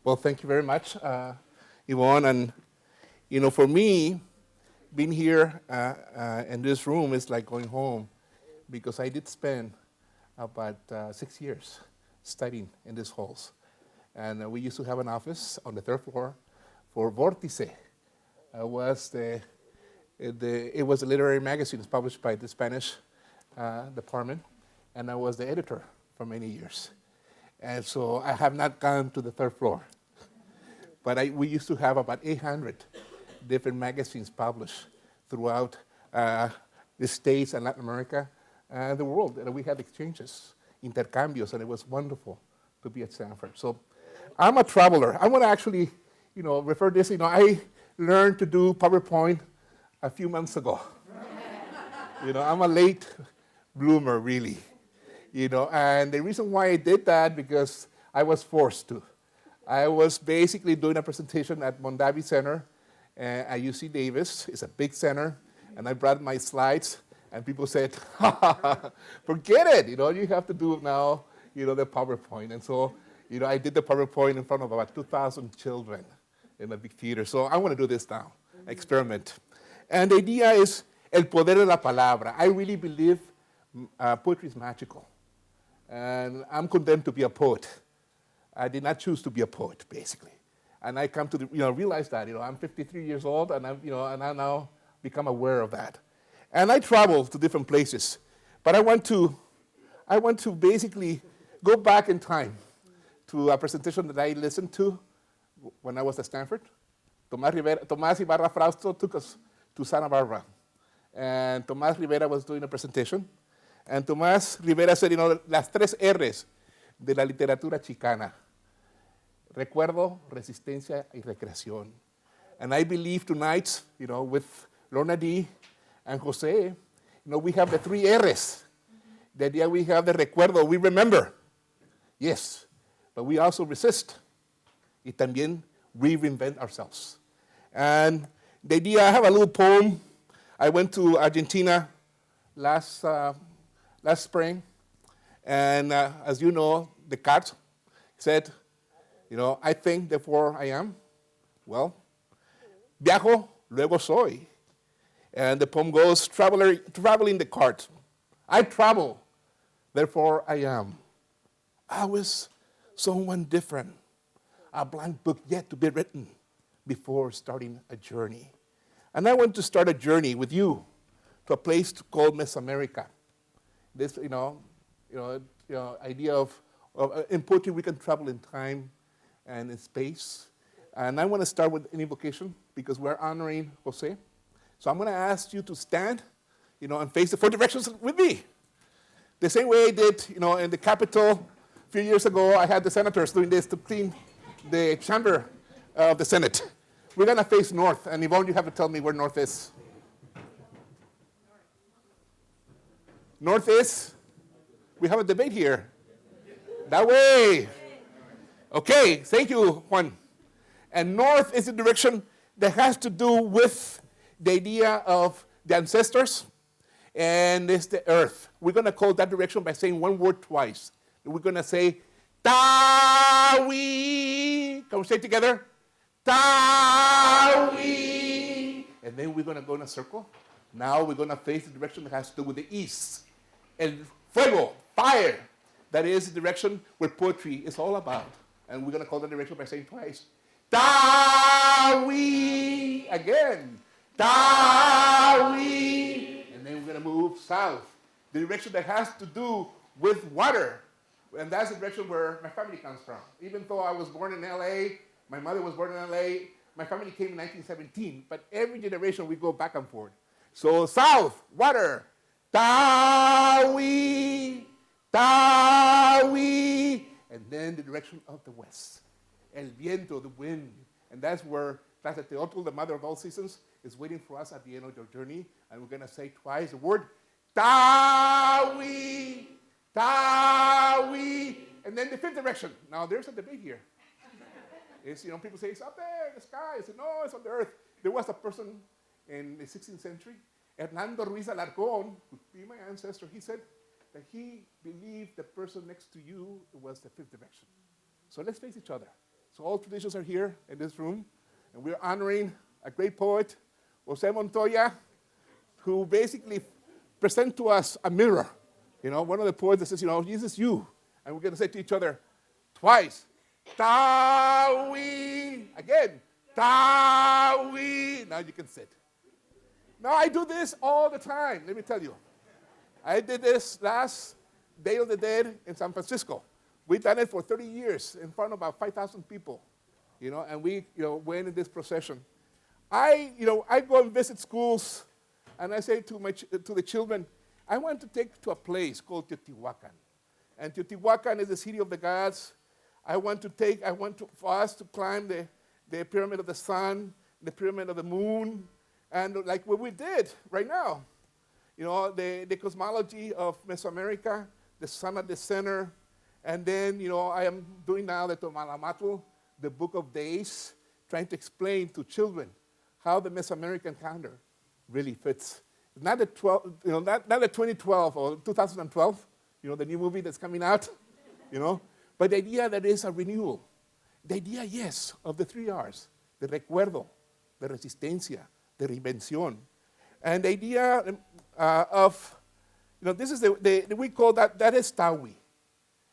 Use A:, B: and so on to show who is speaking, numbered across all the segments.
A: Well, thank you very much, Yvonne. And, for me, being here in this room is like going home because I did spend about 6 years studying in these halls. And we used to have an office on the third floor for Vortice. It was a literary magazine published by the Spanish department, and I was the editor for many years. And so I have not gone to the third floor. But we used to have about 800 different magazines published throughout the States and Latin America and the world. And we had exchanges, intercambios, and it was wonderful to be at Stanford. So I'm a traveler. I want to actually, refer this. I learned to do PowerPoint a few months ago. I'm a late bloomer, really. And the reason why I did that, because I was forced to. I was basically doing a presentation at Mondavi Center at UC Davis. It's a big center, and I brought my slides, and people said, forget it, you have to do now, the PowerPoint. And so, I did the PowerPoint in front of about 2,000 children in a big theater. So I want to do this now, experiment. And the idea is el poder de la palabra. I really believe poetry is magical, and I'm condemned to be a poet. I did not choose to be a poet, basically. And I come to realize that, I'm 53 years old, and and I now become aware of that. And I travel to different places, but I want to basically go back in time to a presentation that I listened to when I was at Stanford. Tomás Ibarra Frausto took us to Santa Barbara, and Tomás Rivera was doing a presentation, and Tomás Rivera said, las tres R's de la literatura chicana. Recuerdo, resistencia, y recreación. And I believe tonight, with Lorna D. and Jose, we have the three R's. The idea we have the recuerdo, we remember. Yes, but we also resist. Y también we reinvent ourselves. And the idea, I have a little poem. I went to Argentina last spring, and as you know, the card said, I think, therefore I am. Well, viajo, luego soy. And the poem goes, traveling the cart. I travel, therefore I am. I was someone different, a blank book yet to be written before starting a journey. And I want to start a journey with you to a place called Mesoamerica. This, idea of in poetry we can travel in time and in space. And I want to start with an invocation because we're honoring Jose. So I'm going to ask you to stand, and face the four directions with me. The same way I did, in the Capitol a few years ago, I had the senators doing this to clean the chamber of the Senate. We're going to face north, and Yvonne, you have to tell me where north is. North is? We have a debate here. That way. Okay, thank you, Juan. And north is the direction that has to do with the idea of the ancestors, and it's the earth. We're going to call that direction by saying one word twice. We're going to say, Tawi. Can we say it together? Tawi. And then we're going to go in a circle. Now we're going to face the direction that has to do with the east. El fuego, fire. That is the direction where poetry is all about. And we're going to call that direction by saying twice. Tawi. Again. Tawi. And then we're going to move south. The direction that has to do with water. And that's the direction where my family comes from. Even though I was born in LA, my mother was born in LA, my family came in 1917. But every generation we go back and forth. So south, water. Tawi. Tawi. And then the direction of the west. El viento, the wind. And that's where the otro, the mother of all seasons, is waiting for us at the end of your journey. And we're going to say twice the word Tawi. Tawi. And then the fifth direction. Now, there's a debate here. It's, people say, it's up there in the sky. I say, no, it's on the earth. There was a person in the 16th century, Hernando Ruiz Alarcón, who would be my ancestor. He said that he believed the person next to you was the fifth direction. So let's face each other. So all traditions are here in this room, and we're honoring a great poet, Jose Montoya, who basically present to us a mirror. One of the poets that says, this is you. And we're going to say to each other twice, Tawi. Again, Tawi. Now you can sit. Now I do this all the time, let me tell you. I did this last Day of the Dead in San Francisco. We've done it for 30 years in front of about 5,000 people, and we, went in this procession. I go and visit schools, and I say to the children, I want to take to a place called Teotihuacan. And Teotihuacan is the city of the gods. For us to climb the Pyramid of the Sun, the Pyramid of the Moon, and like what we did right now. The cosmology of Mesoamerica, the sun at the center, and then, I am doing now the Tomalamatl, the Book of Days, trying to explain to children how the Mesoamerican calendar really fits. Not the 2012 or 2012, the new movie that's coming out, but the idea that it's a renewal. The idea, yes, of the 3 R's, the recuerdo, the resistencia, the reinvención. And the idea of, this is we call that is Tawi.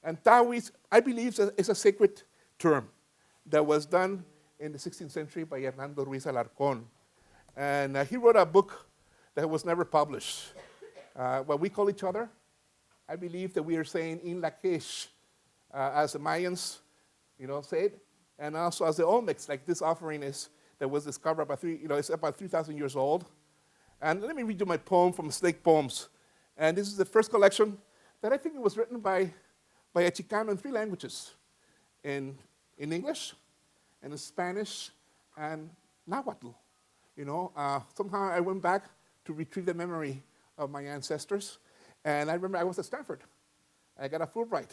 A: And Tawi, I believe, is a sacred term that was done in the 16th century by Hernando Ruiz Alarcón. And he wrote a book that was never published. What we call each other, I believe that we are saying in Lakesh, as the Mayans, say it, and also as the Olmecs, like this offering is, that was discovered it's about 3,000 years old. And let me read you my poem from Snake Poems. And this is the first collection that I think it was written by a Chicano in 3 languages, in English, and in Spanish, and Nahuatl. Somehow I went back to retrieve the memory of my ancestors, and I remember I was at Stanford. I got a Fulbright,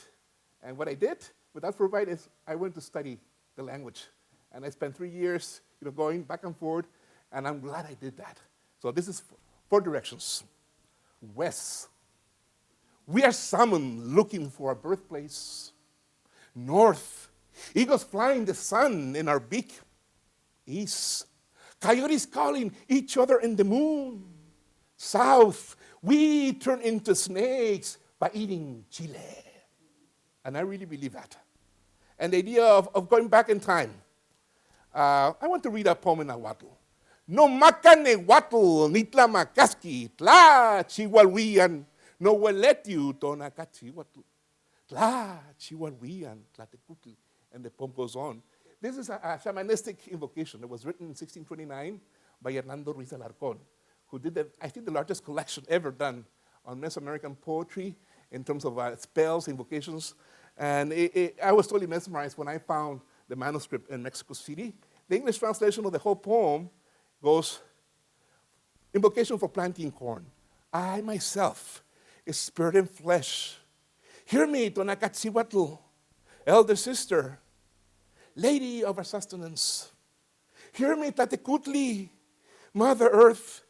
A: and what I did with that Fulbright is I went to study the language, and I spent 3 years, going back and forth, and I'm glad I did that. So this is 4 directions. West, we are summoned looking for a birthplace. North, eagles flying the sun in our beak. East, coyotes calling each other in the moon. South, we turn into snakes by eating chile. And I really believe that. And the idea of going back in time. I want to read a poem in Nahuatl. No macane huatl, nitla macaski, tla chihuahuian, no hueletiu tonacatzihuatl, tla chihuahuian, tlatecutl. And the poem goes on. This is a shamanistic invocation that was written in 1629 by Hernando Ruiz Alarcón, who did, the largest collection ever done on Mesoamerican poetry in terms of spells, invocations. And I was totally mesmerized when I found the manuscript in Mexico City. The English translation of the whole poem goes, invocation for planting corn. I myself is spirit and flesh. Hear me, Tonacatzihuatl, elder sister, lady of our sustenance. Hear me, Tatecutli, Mother Earth.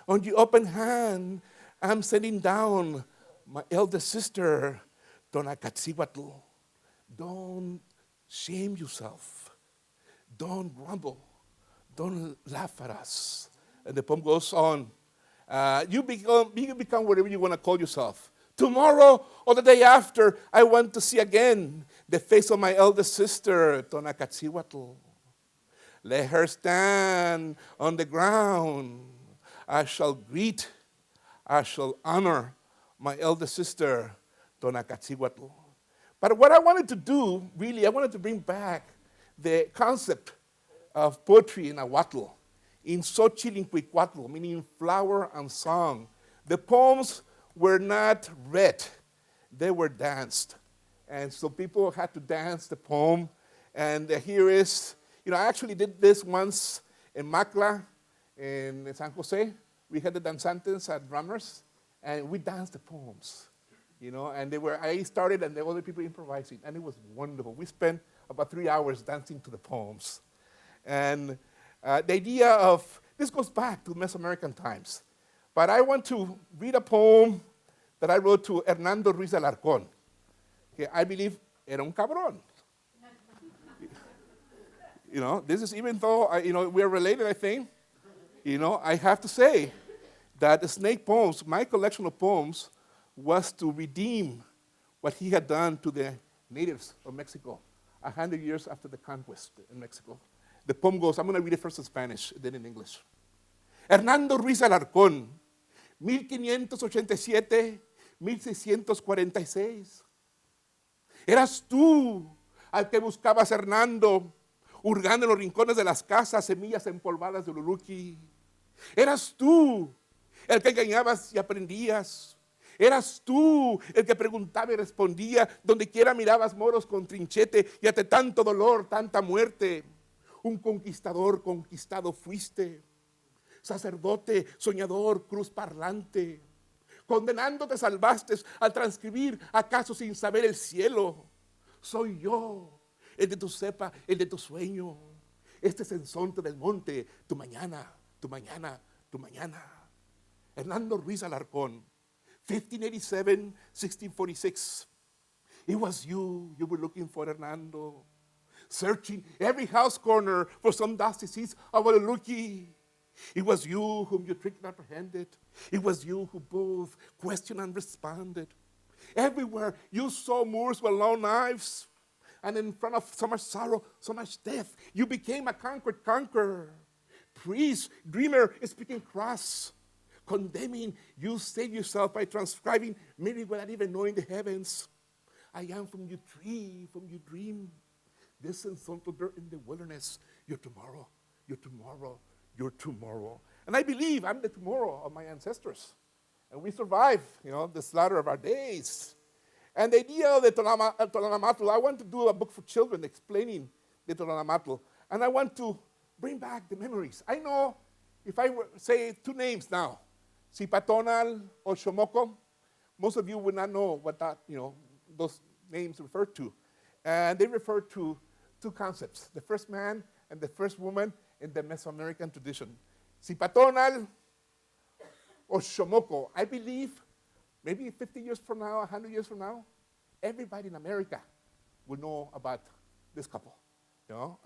A: On the open hand, I'm sending down my elder sister, Tonacatzihuatl. Don't shame yourself. Don't grumble. Don't laugh at us. And the poem goes on. You become whatever you want to call yourself. Tomorrow or the day after, I want to see again the face of my elder sister, Tonacatzihuatl. Let her stand on the ground. I shall greet, I shall honor my elder sister, Tonacatzihuatl. But what I wanted to do, really, I wanted to bring back the concept of poetry in Nahuatl, in Xochitl, meaning flower and song. The poems were not read, they were danced. And so people had to dance the poem. And here is, I actually did this once in Macla, in San Jose. We had the danzantes at drummers, and we danced the poems. And I started and the other people improvising, and it was wonderful. We spent about 3 hours dancing to the poems. And the idea of, this goes back to Mesoamerican times, but I want to read a poem that I wrote to Hernando Ruiz Alarcón, que I believe era un cabrón. This is even though, we're related, I think, I have to say that the snake poems, my collection of poems, was to redeem what he had done to the natives of Mexico 100 years after the conquest in Mexico. The poem goes, I'm going to read it first in Spanish, then in English. Hernando Ruiz Alarcón, 1587-1646. Eras tú al que buscabas, Hernando, hurgando en los rincones de las casas, semillas empolvadas de Luluki. Eras tú el que engañabas y aprendías. Eras tú el que preguntaba y respondía, donde quiera mirabas moros con trinchete y ante tanto dolor, tanta muerte. Un conquistador conquistado fuiste, sacerdote, soñador, cruz parlante. Condenando te salvaste al transcribir, acaso sin saber el cielo. Soy yo, el de tu cepa, el de tu sueño. Este sensonte del monte, tu mañana, tu mañana, tu mañana. Hernando Ruiz Alarcón, 1587, 1646. It was you were looking for, Hernando. Searching every house corner for some dusty seeds of Luluki. It was you whom you tricked and apprehended. It was you who both questioned and responded. Everywhere you saw Moors with long knives, and in front of so much sorrow, so much death, you became a conquered conqueror. Priest, dreamer, speaking cross, condemning, you saved yourself by transcribing, maybe without even knowing the heavens. I am from your tree, from your dream. This and some dirt in the wilderness. Your tomorrow, your tomorrow, your tomorrow. And I believe I'm the tomorrow of my ancestors. And we survive, the slaughter of our days. And the idea of the Tolanamatl, I want to do a book for children explaining the Tolanamatl. And I want to bring back the memories. I know if I say two names now, Cipactonal Oxomoco, most of you would not know what that, those names refer to. And they refer to two concepts, the first man and the first woman in the Mesoamerican tradition. Cipactonal Oxomoco, I believe maybe 50 years from now, 100 years from now, everybody in America will know about this couple.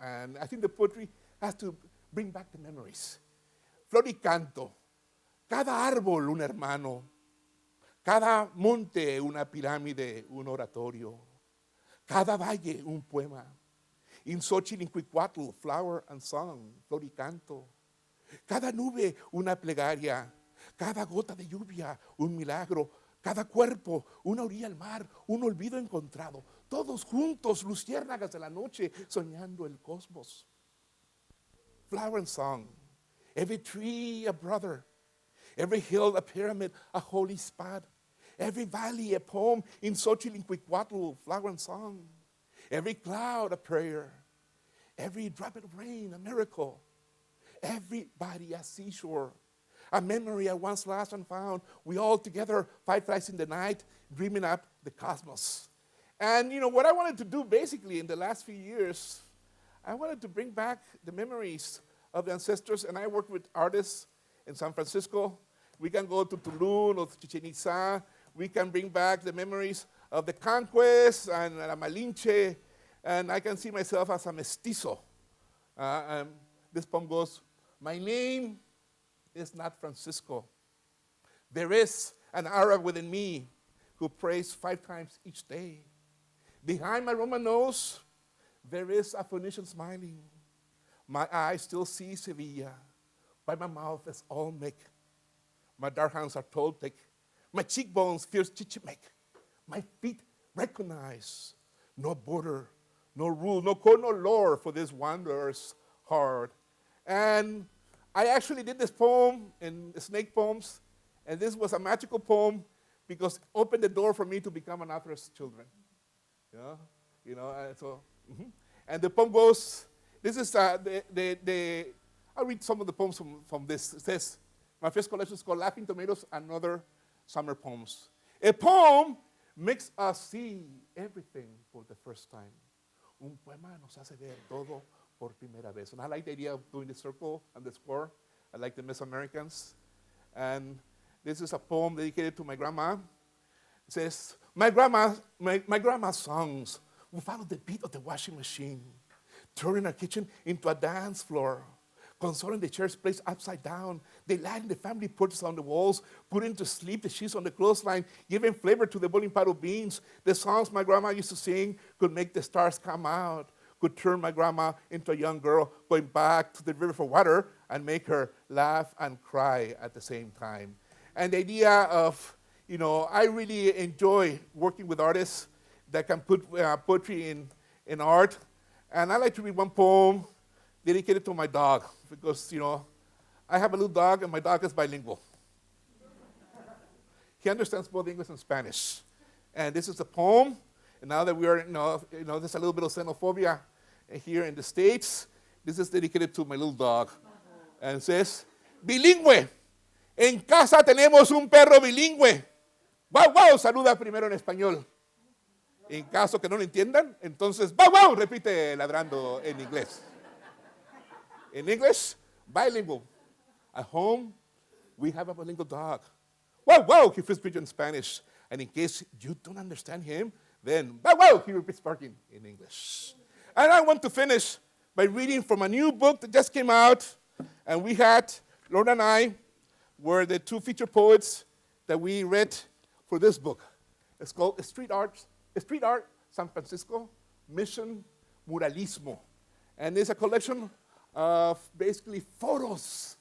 A: And I think the poetry has to bring back the memories. Flor y canto, cada árbol un hermano, cada monte una pirámide, un oratorio, cada valle un poema. In Xochitl, in Cuicuatl, flower and song, flor y canto. Cada nube una plegaria, cada gota de lluvia un milagro, cada cuerpo una orilla al mar, un olvido encontrado. Todos juntos, luciérnagas de la noche, soñando el cosmos. Flower and song, every tree a brother, every hill a pyramid, a holy spot. Every valley a poem, in Xochitl, in Cuicuatl, flower and song. Every cloud a prayer, every drop of rain a miracle. Everybody a seashore, a memory I once lost and found. We all together, fireflies in the night, dreaming up the cosmos. And what I wanted to do basically in the last few years, I wanted to bring back the memories of the ancestors, and I worked with artists in San Francisco. We can go to Tulum or to Chichen Itza. We can bring back the memories of the conquest and la Malinche, and I can see myself as a mestizo. This poem goes, my name is not Francisco. There is an Arab within me who prays 5 times each day. Behind my Roman nose, there is a Phoenician smiling. My eyes still see Sevilla, but my mouth is Olmec. My dark hands are Toltec. My cheekbones fierce Chichimek. My feet recognize no border, no rule, no code, no lore for this wanderer's heart. And I actually did this poem in Snake Poems, and this was a magical poem because it opened the door for me to become an author's children. And so, and the poem goes, this is I'll read some of the poems from this. It says, my first collection is called Laughing Tomatoes and Other Summer Poems. A poem makes us see everything for the first time. Un poema nos hace ver todo por primera vez. And I like the idea of doing the circle and the square. I like the Mesoamericans. And this is a poem dedicated to my grandma. It says, my grandma's songs will follow the beat of the washing machine. turning our kitchen into a dance floor, consoling the chairs placed upside down, delighting the family portraits on the walls, putting to sleep the sheets on the clothesline, giving flavor to the boiling pot of beans. The songs my grandma used to sing could make the stars come out, could turn my grandma into a young girl going back to the river for water and make her laugh and cry at the same time. And the idea of, I really enjoy working with artists that can put poetry in art. And I like to read one poem dedicated to my dog because, I have a little dog and my dog is bilingual. He understands both English and Spanish. And this is a poem. And now that we are, there's a little bit of xenophobia here in the States, this is dedicated to my little dog. And it says, bilingüe. En casa tenemos un perro bilingüe. Wow, wow, saluda primero en español. En caso que no lo entiendan, entonces, wow, wow, repite ladrando en inglés. In English, bilingual. At home, we have a bilingual dog. Wow, wow, he speaks in Spanish. And in case you don't understand him, then, wow, wow, he repeats barking in English. And I want to finish by reading from a new book that just came out. And we had, Lord and I, were the two feature poets that we read for this book. It's called Street Art, San Francisco, Mission Muralismo. And it's a collection of basically photos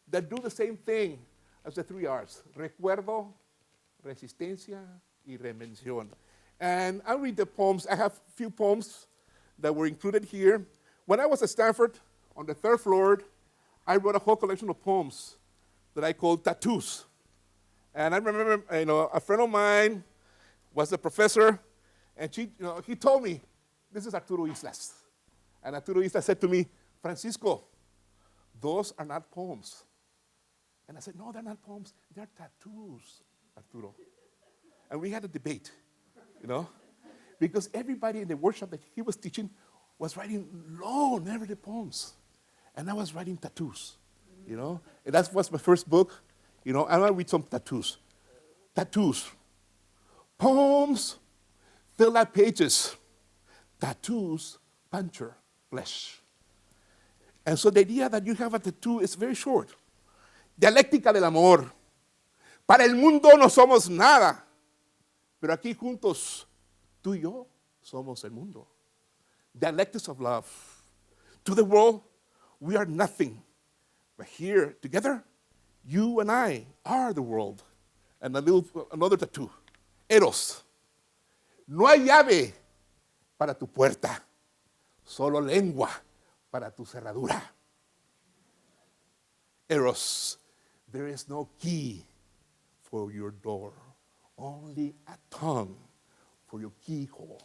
A: that do the same thing as the three R's, recuerdo, resistencia, y reinvención. And I'll read the poems. I have a few poems that were included here. When I was at Stanford, on the third floor, I wrote a whole collection of poems that I called tattoos. And I remember, a friend of mine was a professor, and he told me, this is Arturo Islas. And Arturo Islas said to me, Francisco, those are not poems. And I said, no, they're not poems, they're tattoos, Arturo. And we had a debate, because everybody in the workshop that he was teaching was writing long, narrative poems. And I was writing tattoos, And that was my first book, and I read some tattoos. Tattoos. Poems fill out pages. Tattoos puncture flesh. And so the idea that you have a tattoo is very short. Dialéctica del amor. Para el mundo no somos nada, pero aquí juntos, tú y yo somos el mundo. Dialectics of love. To the world, we are nothing. But here, together, you and I are the world. And another tattoo. Eros. No hay llave para tu puerta, solo lengua para tu cerradura. Eros. There is no key for your door, only a tongue for your keyhole.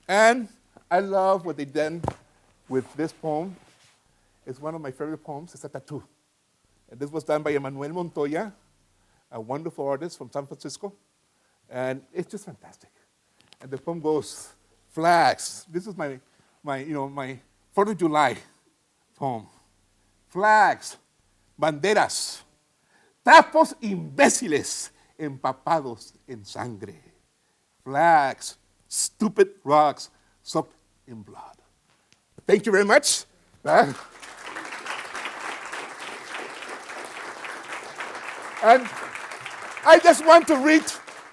A: And I love what they did with this poem. It's one of my favorite poems. It's a tattoo. And this was done by Emmanuel Montoya, a wonderful artist from San Francisco. And it's just fantastic. And the poem goes, flags. This is my 4th of July poem. Flags, banderas, trapos imbéciles empapados en sangre. Flags, stupid rocks soaked in blood. Thank you very much. And I just want to read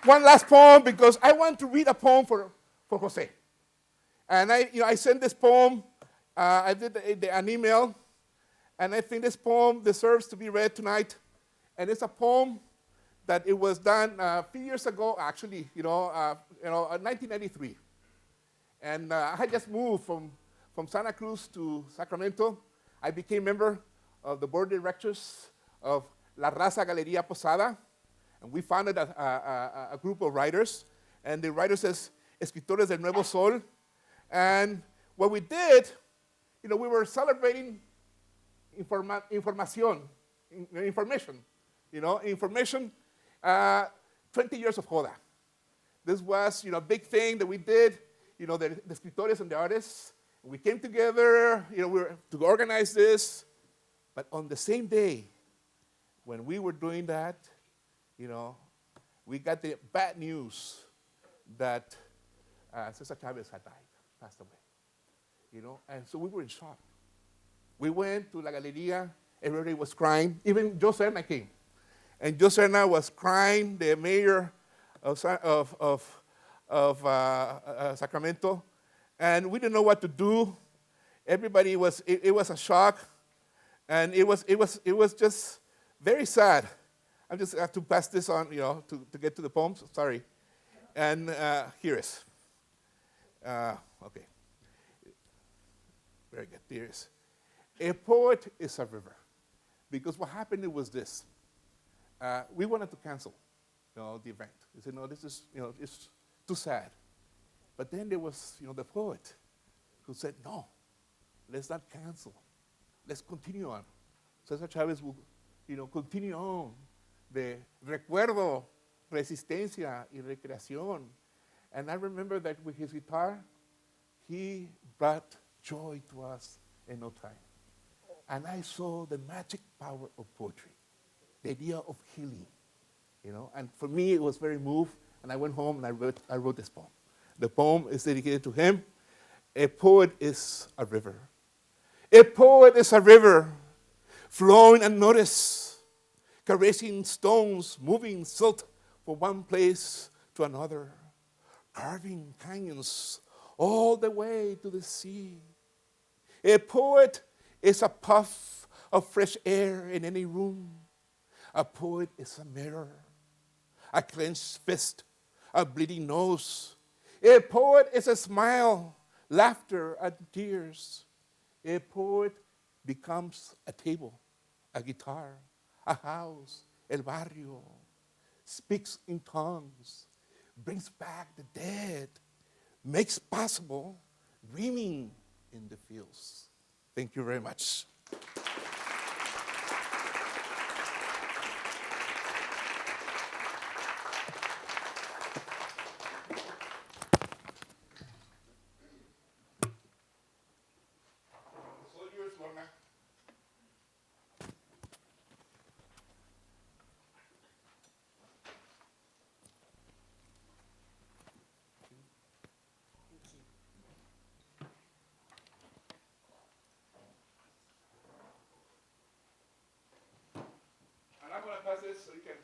A: one last poem because I want to read a poem for Jose. And I sent this poem, I did an email, and I think this poem deserves to be read tonight. And it's a poem that it was done a few years ago, actually, 1993. And I had just moved from Santa Cruz to Sacramento. I became member of the board of directors of La Raza Galería Posada. And we founded a group of writers. And the writers is Escritores del Nuevo Sol. And what we did, we were celebrating information, 20 years of Joda. This was, a big thing that we did, the escritores and the artists. We came together, we were to organize this. But on the same day, when we were doing that, we got the bad news that Cesar Chavez had died. passed away. And so we were in shock. We went to La Galeria, everybody was crying. Even Josephine came. And Josephine was crying, the mayor of Sacramento, and we didn't know what to do. Everybody it was a shock, and it was just very sad. I just have to pass this on, to get to the poems. Sorry. And here is. Okay. Very good. Here is. A poet is a river. Because what happened was this. We wanted to cancel, the event. We said, no, this is, it's too sad. But then there was, the poet who said, no, let's not cancel. Let's continue on. Cesar Chavez will, continue on. De recuerdo, resistencia y recreación. And I remember that with his guitar, he brought joy to us in no time. And I saw the magic power of poetry, the idea of healing, And for me, it was very moved. And I went home and I wrote this poem. The poem is dedicated to him. A poet is a river. A poet is a river, flowing unnoticed, caressing stones, moving silt from one place to another, carving canyons all the way to the sea. A poet is a puff of fresh air in any room. A poet is a mirror, a clenched fist, a bleeding nose. A poet is a smile, laughter, and tears. A poet becomes a table, a guitar, a house, el barrio, speaks in tongues, brings back the dead, makes possible dreaming in the fields. Thank you very much. I'm going to pass this so you can